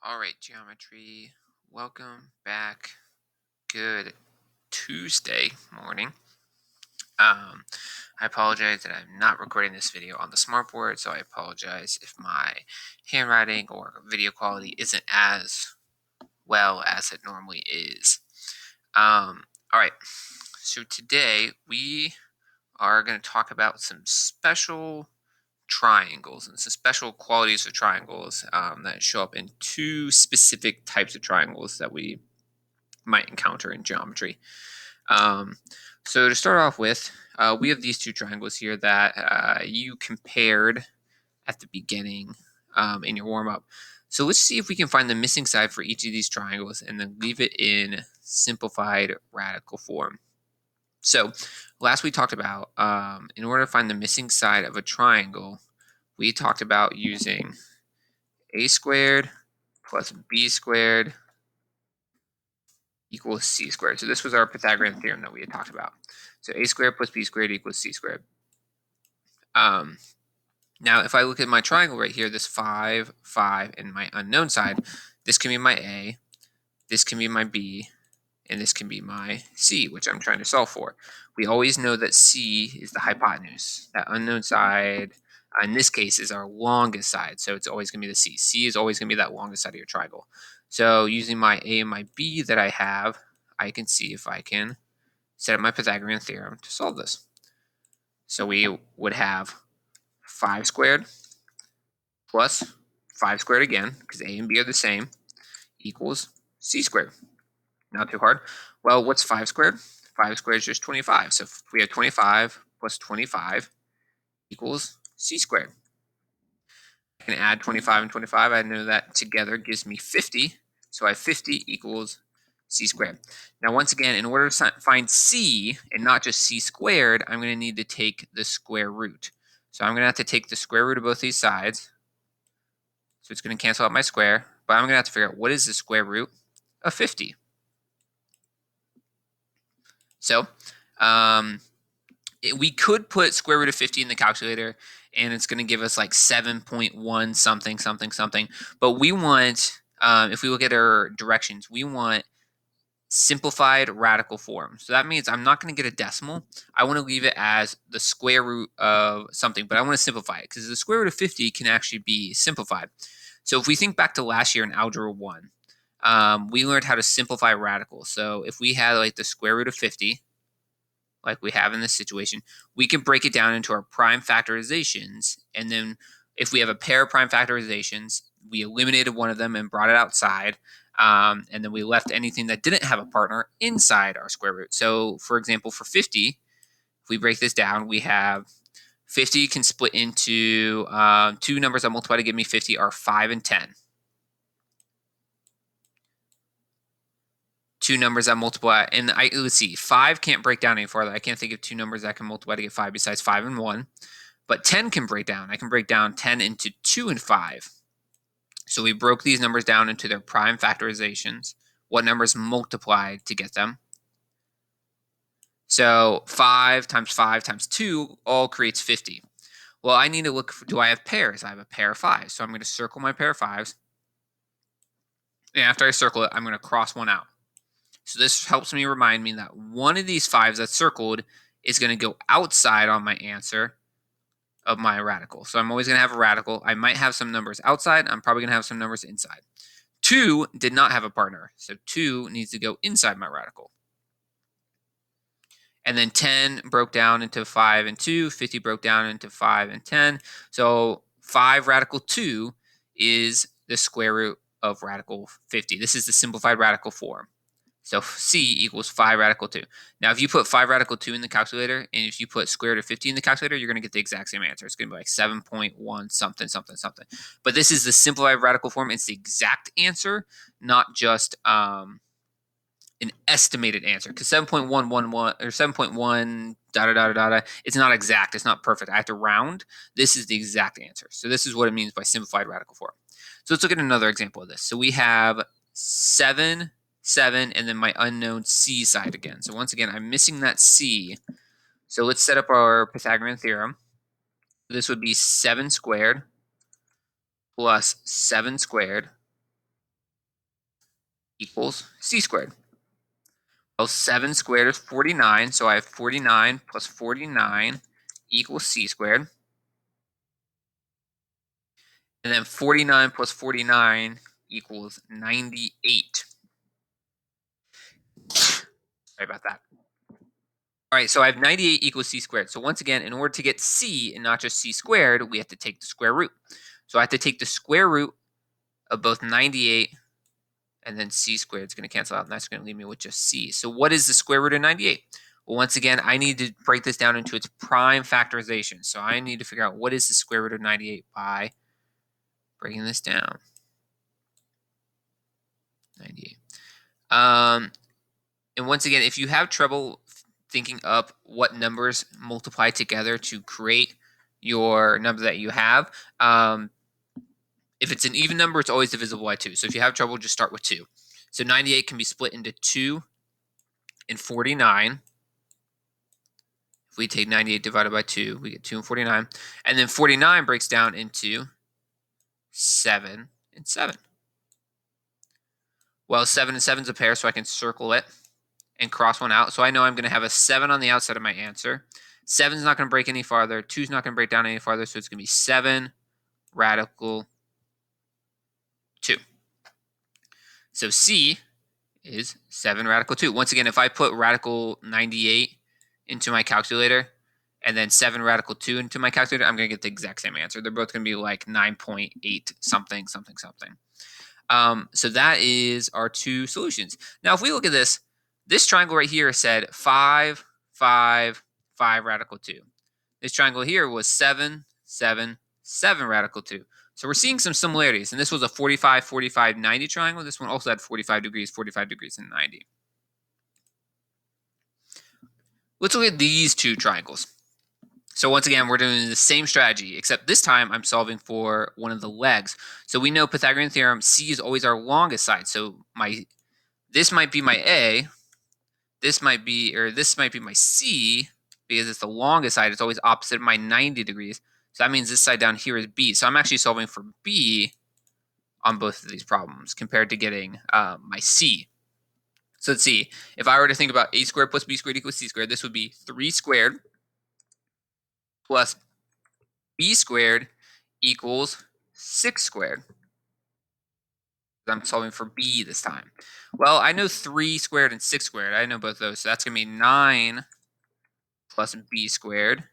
All right, geometry. Welcome back. Good Tuesday morning. I apologize that I'm not recording this video on the smartboard, so I apologize if my handwriting or video quality isn't as well as it normally is. All right, so today we are going to talk about some special triangles and some special qualities of triangles that show up in two specific types of triangles that we might encounter in geometry. Um, so to start off with, we have these two triangles here that you compared at the beginning in your warm-up. So let's see if we can find the missing side for each of these triangles and then leave it in simplified radical form. So last we talked about, in order to find the missing side of a triangle, we talked about using a squared plus b squared equals c squared. So this was our Pythagorean theorem that we had talked about. So a squared plus b squared equals c squared. Um, now, if I look at my triangle right here, this 5, 5, and my unknown side, this can be my a, this can be my b, and this can be my c, which I'm trying to solve for. We always know that c is the hypotenuse. That unknown side, in this case, is our longest side, so it's always going to be the c. C is always going to be that longest side of your triangle. So using my a and my b that I have, I can see if I can set up my Pythagorean theorem to solve this. So we would have 5 squared plus 5 squared again, because a and b are the same, equals c squared. Not too hard. Well, what's 5 squared? 5 squared is just 25. So if we have 25 plus 25 equals c squared. I can add 25 and 25. I know that together gives me 50. So I have 50 equals c squared. Now, once again, in order to find c and not just c squared, I'm going to need to take the square root. So I'm going to have to take the square root of both these sides. So it's going to cancel out my square. But I'm going to have to figure out what is the square root of 50. So we could put square root of 50 in the calculator, and it's going to give us like 7.1 something, something, something. But we want, if we look at our directions, we want simplified radical form. So that means I'm not going to get a decimal. I want to leave it as the square root of something, but I want to simplify it because the square root of 50 can actually be simplified. So if we think back to last year in Algebra 1, we learned how to simplify radicals. So if we had like the square root of 50, like we have in this situation, we can break it down into our prime factorizations. And then if we have a pair of prime factorizations, we eliminated one of them and brought it outside. And then we left anything that didn't have a partner inside our square root. So for example, for 50, if we break this down, we have 50 can split into two numbers that multiply to give me 50 are 5 and 10. Two numbers that multiply, and let's see, 5 can't break down any farther. I can't think of two numbers that can multiply to get 5 besides 5 and 1. But 10 can break down. I can break down 10 into 2 and 5. So we broke these numbers down into their prime factorizations. What numbers multiplied to get them? So 5 times 2 all creates 50. Well, I need to look, do I have pairs? I have a pair of 5s. So I'm going to circle my pair of 5s. And after I circle it, I'm going to cross one out. So this helps me remind me that one of these 5s that's circled is going to go outside on my answer of my radical. So I'm always going to have a radical. I might have some numbers outside. I'm probably going to have some numbers inside. 2 did not have a partner. So 2 needs to go inside my radical. And then 10 broke down into 5 and 2. 50 broke down into 5 and 10. So 5 radical 2 is the square root of radical 50. This is the simplified radical form. So c equals 5 radical 2. Now, if you put 5 radical 2 in the calculator, and if you put square root of 50 in the calculator, you're going to get the exact same answer. It's going to be like 7.1 something, something, something. But this is the simplified radical form. It's the exact answer, not just an estimated answer. Because 7.111 or 7.1 da da da da da, it's not exact. It's not perfect. I have to round. This is the exact answer. So this is what it means by simplified radical form. So let's look at another example of this. So we have 7, and then my unknown c side again. So once again, I'm missing that c. So let's set up our Pythagorean theorem. This would be 7 squared plus 7 squared equals c squared. Well, 7 squared is 49, so I have 49 plus 49 equals c squared. And then 49 plus 49 equals 98. Sorry about that. All right, so I have 98 equals c squared. So once again, in order to get c and not just c squared, we have to take the square root. So I have to take the square root of both 98 and then c squared is going to cancel out, and that's going to leave me with just c. So what is the square root of 98? Well, once again, I need to break this down into its prime factorization. So I need to figure out what is the square root of 98 by breaking this down. 98. And once again, if you have trouble thinking up what numbers multiply together to create your number that you have, if it's an even number, it's always divisible by 2. So if you have trouble, just start with 2. So 98 can be split into 2 and 49. If we take 98 divided by 2, we get 2 and 49. And then 49 breaks down into 7 and 7. Well, 7 and 7 is a pair, so I can circle it and cross one out. So I know I'm going to have a 7 on the outside of my answer. 7 is not going to break any farther. 2 is not going to break down any farther, so it's going to be 7 radical 2. So C is 7 radical 2. Once again, if I put radical 98 into my calculator and then 7 radical 2 into my calculator, I'm going to get the exact same answer. They're both going to be like 9.8 something, something, something. So that is our two solutions. Now, if we look at this triangle right here said 5, 5, 5 radical 2. This triangle here was 7, 7, 7 radical 2. So we're seeing some similarities. And this was a 45, 45, 90 triangle. This one also had 45 degrees, and 90. Let's look at these two triangles. So once again, we're doing the same strategy, except this time I'm solving for one of the legs. So we know Pythagorean theorem, C is always our longest side. So this might be my A, this might be my C, because it's the longest side. It's always opposite of my 90 degrees. So that means this side down here is B. So I'm actually solving for B on both of these problems compared to getting my C. So let's see. If I were to think about A squared plus B squared equals C squared, this would be 3 squared plus B squared equals 6 squared. I'm solving for B this time. Well, I know 3 squared and 6 squared. I know both of those. So that's going to be 9 plus B squared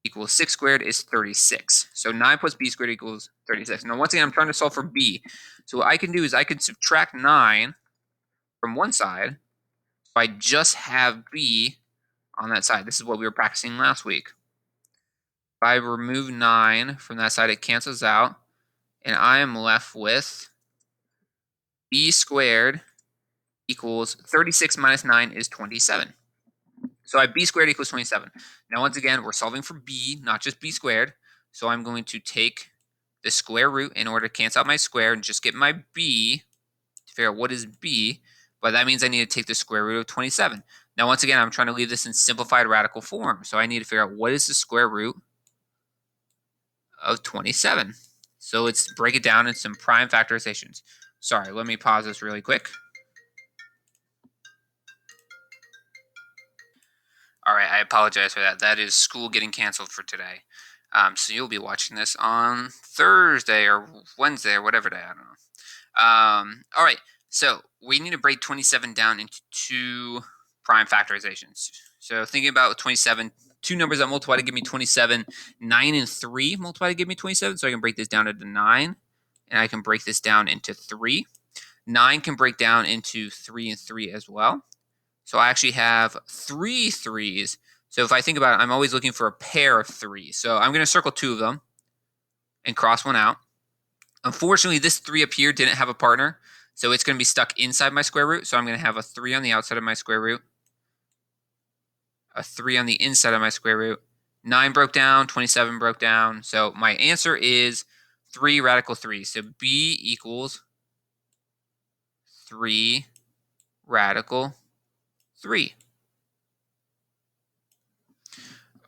equals 6 squared is 36. So 9 plus B squared equals 36. Now, once again, I'm trying to solve for B. So what I can do is I can subtract 9 from one side. So I just have B on that side. This is what we were practicing last week. If I remove 9 from that side, it cancels out. And I am left with B squared equals 36 minus 9 is 27. So I have B squared equals 27. Now, once again, we're solving for B, not just B squared. So I'm going to take the square root in order to cancel out my square and just get my B to figure out what is B. But that means I need to take the square root of 27. Now, once again, I'm trying to leave this in simplified radical form. So I need to figure out what is the square root of 27. So let's break it down in some prime factorizations. Sorry, let me pause this really quick. All right, I apologize for that. That is school getting canceled for today. So you'll be watching this on Thursday or Wednesday or whatever day, I don't know. All right, so we need to break 27 down into two prime factorizations. So thinking about 27, two numbers that multiply to give me 27, 9 and 3 multiply to give me 27. So I can break this down into 9, and I can break this down into 3. 9 can break down into 3 and 3 as well. So I actually have 3 3s. So if I think about it, I'm always looking for a pair of 3s. So I'm going to circle 2 of them and cross one out. Unfortunately, this 3 up here didn't have a partner, so it's going to be stuck inside my square root. So I'm going to have a 3 on the outside of my square root, a 3 on the inside of my square root. 9 broke down, 27 broke down. So my answer is 3 radical 3. So B equals 3 radical 3.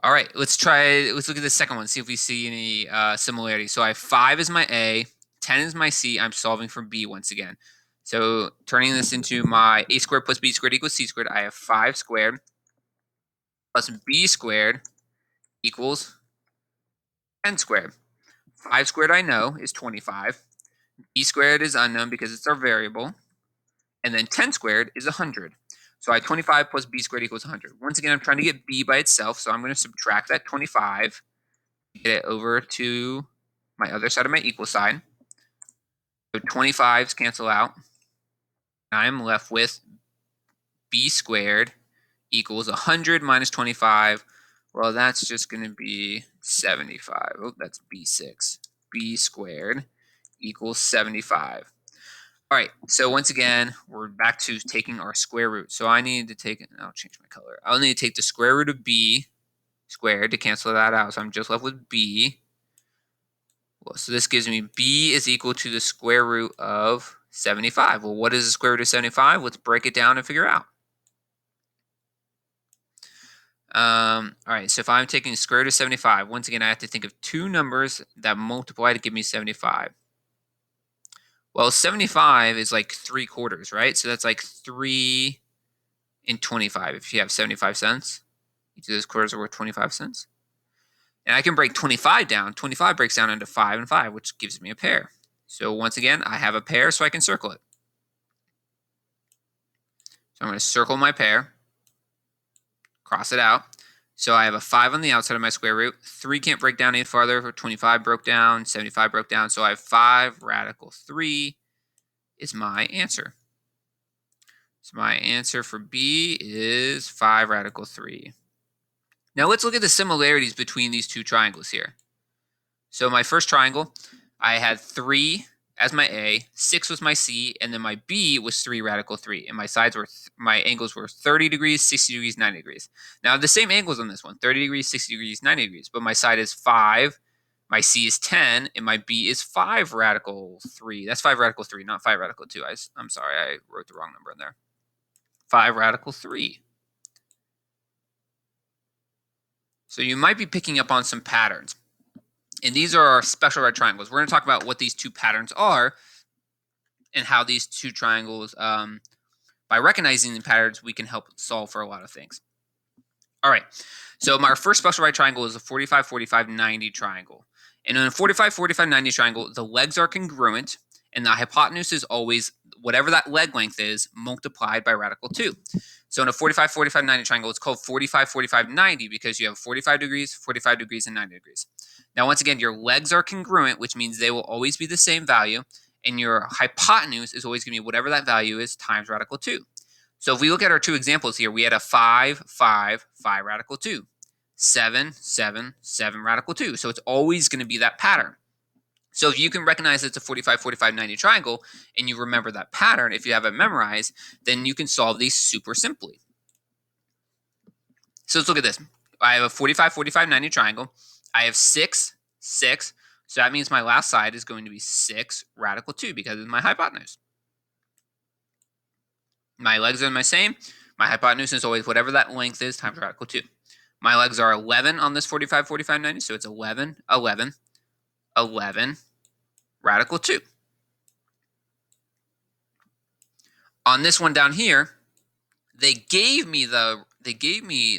All right, let's look at the second one, see if we see any similarities. So I have 5 as my A, 10 is my C. I'm solving for B once again. So turning this into my a squared plus b squared equals c squared, I have 5 squared plus b squared equals 10 squared. 5 squared I know is 25. B squared is unknown because it's our variable. And then 10 squared is 100. So I have 25 plus b squared equals 100. Once again, I'm trying to get b by itself, so I'm going to subtract that 25, get it over to my other side of my equal sign. So 25s cancel out. I'm left with b squared equals 100 minus 25. Well, that's just going to be 75. Oh, that's b6. B squared equals 75. All right, so once again, we're back to taking our square root. So I need to take, I'll change my color. I'll need to take the square root of b squared to cancel that out. So I'm just left with b. Well, so this gives me b is equal to the square root of 75. Well, what is the square root of 75? Let's break it down and figure out. All right, so if I'm taking the square root of 75, once again, I have to think of two numbers that multiply to give me 75. Well, 75 is like 3/4, right? So that's like 3 and 25 if you have 75 cents. Each of those quarters are worth 25 cents. And I can break 25 down. 25 breaks down into 5 and 5, which gives me a pair. So once again, I have a pair, so I can circle it. So I'm going to circle my pair, cross it out. So I have a 5 on the outside of my square root. 3 can't break down any farther. 25 broke down. 75 broke down. So I have 5 radical 3 is my answer. So my answer for B is 5 radical 3. Now let's look at the similarities between these two triangles here. So my first triangle, I had 3 as my A, 6 was my C, and then my B was 3 radical 3. And my sides were, my angles were 30 degrees, 60 degrees, 90 degrees. Now I have the same angles on this one, 30 degrees, 60 degrees, 90 degrees, but my side is 5, my C is 10, and my B is 5 radical 3. That's 5 radical 3, not 5 radical 2. I'm sorry, I wrote the wrong number in there. 5 radical 3. So you might be picking up on some patterns. And these are our special right triangles. We're going to talk about what these two patterns are and how these two triangles, by recognizing the patterns, we can help solve for a lot of things. All right. So my first special right triangle is a 45, 45, 90 triangle. And in a 45, 45, 90 triangle, the legs are congruent, and the hypotenuse is always whatever that leg length is multiplied by radical 2. So in a 45, 45, 90 triangle, it's called 45, 45, 90 because you have 45 degrees, and 90 degrees. Now, once again, your legs are congruent, which means they will always be the same value, and your hypotenuse is always going to be whatever that value is times radical 2. So if we look at our two examples here, we had a 5, 5, 5 radical 2, 7, 7, 7 radical 2. So it's always going to be that pattern. So if you can recognize it's a 45, 45, 90 triangle, and you remember that pattern, if you have it memorized, then you can solve these super simply. So let's look at this. I have a 45, 45, 90 triangle. I have 6, 6. So that means my last side is going to be 6 radical 2 because of my hypotenuse. My legs are the same. My hypotenuse is always whatever that length is times radical 2. My legs are 11 on this 45, 45, 90. So it's 11, 11, 11 radical 2. On this one down here, they gave me the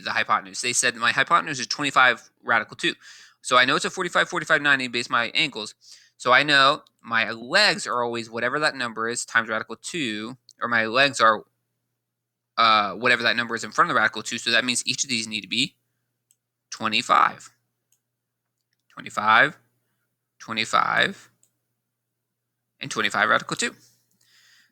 hypotenuse. They said my hypotenuse is 25 radical 2. So I know it's a 45, 45, 90 based on my angles. So I know my legs are always whatever that number is times radical 2, or my legs are whatever that number is in front of the radical 2. So that means each of these need to be 25. 25, 25, and 25 radical 2.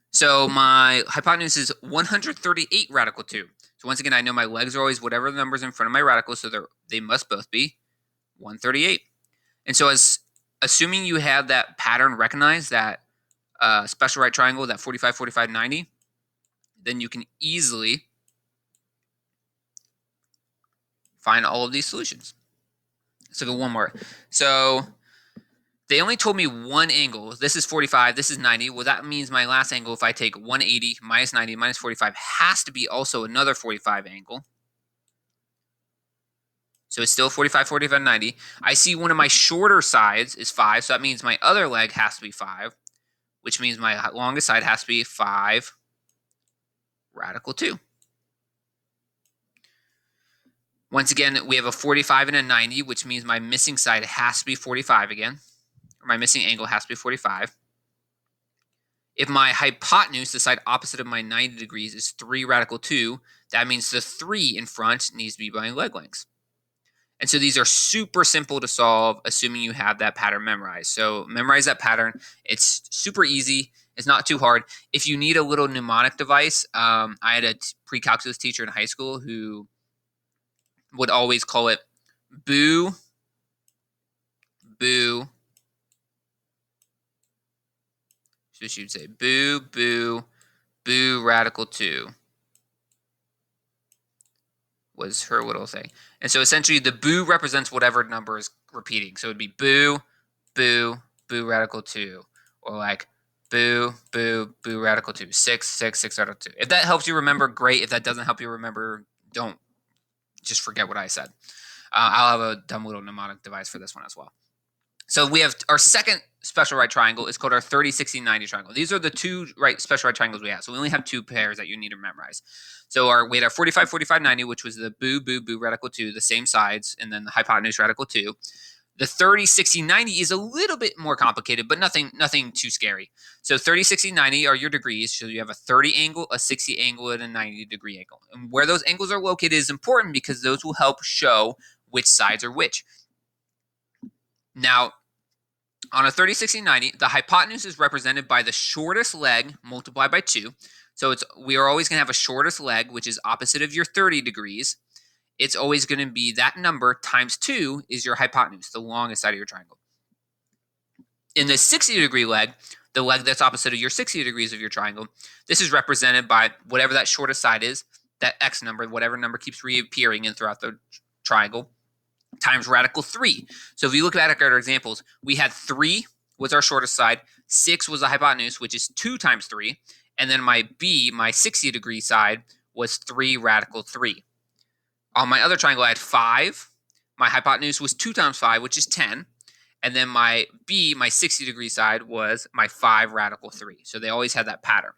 So my hypotenuse is 138 radical 2. So once again, I know my legs are always whatever the numbers in front of my radical, so they must both be 138. And so as assuming you have that pattern recognized, that special right triangle, that 45, 45, 90, then you can easily find all of these solutions. Let's look at one more. So they only told me one angle. This is 45, this is 90. Well, that means my last angle, if I take 180 minus 90 minus 45, has to be also another 45 angle. So it's still 45, 45, 90. I see one of my shorter sides is 5, so that means my other leg has to be 5. which means my longest side has to be 5 radical 2. Once again, we have a 45 and a 90, which means my missing side has to be 45 again, or my missing angle has to be 45. If my hypotenuse, the side opposite of my 90 degrees, is 3 radical 2, that means the 3 in front needs to be my leg lengths. And so these are super simple to solve, assuming you have that pattern memorized. So memorize that pattern. It's super easy. It's not too hard. If you need a little mnemonic device, I had a pre-calculus teacher in high school who would always call it boo, boo. So she would say boo, boo, boo, radical 2 was her little thing. And so essentially the boo represents whatever number is repeating. So it would be boo, boo, boo, radical 2. Or like boo, boo, boo, radical 2. 6, 6, 6, radical 2. If that helps you remember, great. If that doesn't help you remember, don't. Just forget what I said. I'll have a dumb little mnemonic device for this one as well. So we have our second special right triangle is called our 30, 60, 90 triangle. These are the two special right triangles we have. So we only have 2 pairs that you need to memorize. So we had our 45, 45, 90, which was the boo, boo, boo, radical 2, the same sides, and then the hypotenuse radical 2. The 30, 60, 90 is a little bit more complicated, but nothing too scary. So 30, 60, 90 are your degrees. So you have a 30 angle, a 60 angle, and a 90 degree angle. And where those angles are located is important because those will help show which sides are which. Now, on a 30, 60, 90, the hypotenuse is represented by the shortest leg multiplied by 2. So we are always going to have a shortest leg, which is opposite of your 30 degrees. It's always going to be that number times 2 is your hypotenuse, the longest side of your triangle. In the 60 degree leg, the leg that's opposite of your 60 degrees of your triangle, this is represented by whatever that shortest side is, that x number, whatever number keeps reappearing in throughout the triangle, times radical 3. So if you look back at our examples, we had 3 was our shortest side, 6 was the hypotenuse, which is 2 times 3, and then my b, my 60 degree side, was 3 radical 3. On my other triangle, I had 5. My hypotenuse was 2 times 5, which is 10. And then my b, my 60 degree side, was my 5 radical 3. So they always had that pattern.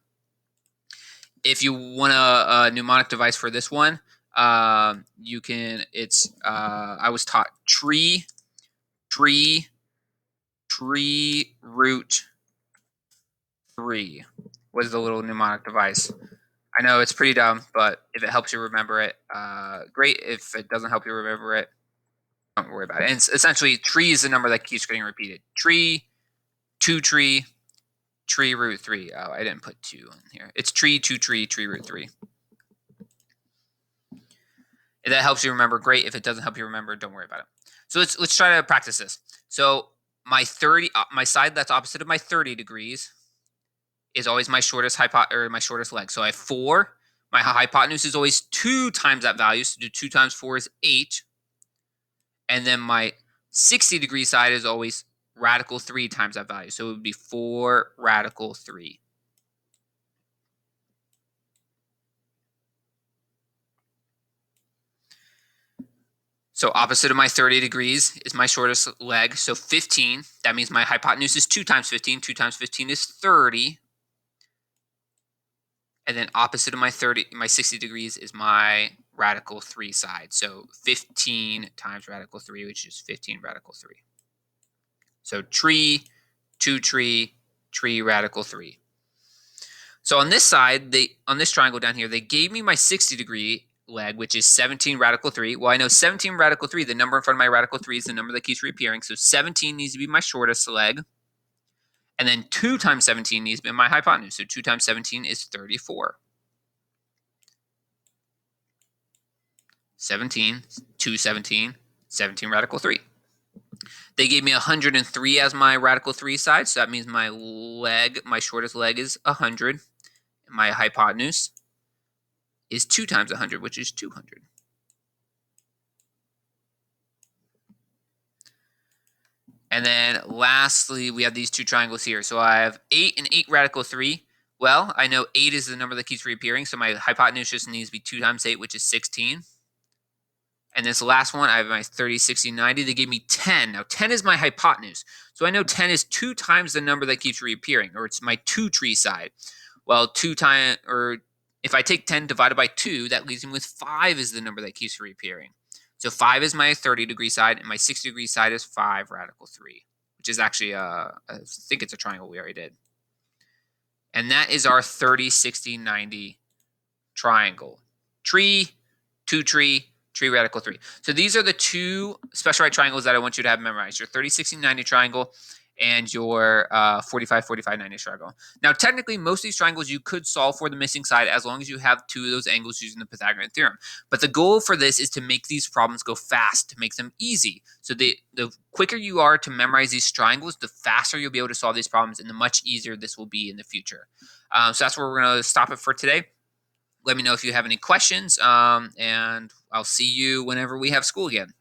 If you want a mnemonic device for this one, you can, I was taught tree, root 3 was the little mnemonic device. I know it's pretty dumb, but if it helps you remember it, great. If it doesn't help you remember it, don't worry about it. And it's essentially, tree is the number that keeps getting repeated. Tree, 2 tree, tree root 3. Oh, I didn't put 2 in here. It's tree, 2 tree, tree root 3. If that helps you remember, great. If it doesn't help you remember, don't worry about it. So let's try to practice this. So my side that's opposite of my 30 degrees is always my shortest leg. So I have 4. My hypotenuse is always 2 times that value. So 2 times 4 is 8. And then my 60 degree side is always radical 3 times that value. So it would be 4 radical 3. So opposite of my 30 degrees is my shortest leg. So 15. That means my hypotenuse is 2 times 15. 2 times 15 is 30. And then opposite of my 60 degrees is my radical 3 side. So 15 times radical 3, which is 15 radical 3. So tree, 2 tree, tree radical 3. So on this side, on this triangle down here, they gave me my 60 degree leg, which is 17 radical 3. Well, I know 17 radical 3, the number in front of my radical 3 is the number that keeps reappearing. So 17 needs to be my shortest leg. And then 2 times 17 needs to be my hypotenuse. So 2 times 17 is 34. 17, 2, 17, 17 radical 3. They gave me 103 as my radical 3 side. So that means my shortest leg is 100. And my hypotenuse is 2 times 100, which is 200. And then lastly, we have these 2 triangles here. So I have 8 and 8 radical 3. Well, I know 8 is the number that keeps reappearing, so my hypotenuse just needs to be 2 times 8, which is 16. And this last one, I have my 30, 60, 90. They gave me 10. Now, 10 is my hypotenuse. So I know 10 is 2 times the number that keeps reappearing, or it's my 2 tree side. Well, 2 times, or if I take 10 divided by 2, that leaves me with 5 is the number that keeps reappearing. So 5 is my 30-degree side, and my 60-degree side is 5 radical 3, which is actually, I think it's a triangle we already did. And that is our 30, 60, 90 triangle. Tree, 2 tree, tree radical 3. So these are the 2 special right triangles that I want you to have memorized. Your 30, 60, 90 triangle and your 45, 45, 90 triangle. Now, technically, most of these triangles you could solve for the missing side as long as you have 2 of those angles using the Pythagorean theorem. But the goal for this is to make these problems go fast, to make them easy. So the quicker you are to memorize these triangles, the faster you'll be able to solve these problems and the much easier this will be in the future. So that's where we're going to stop it for today. Let me know if you have any questions, and I'll see you whenever we have school again.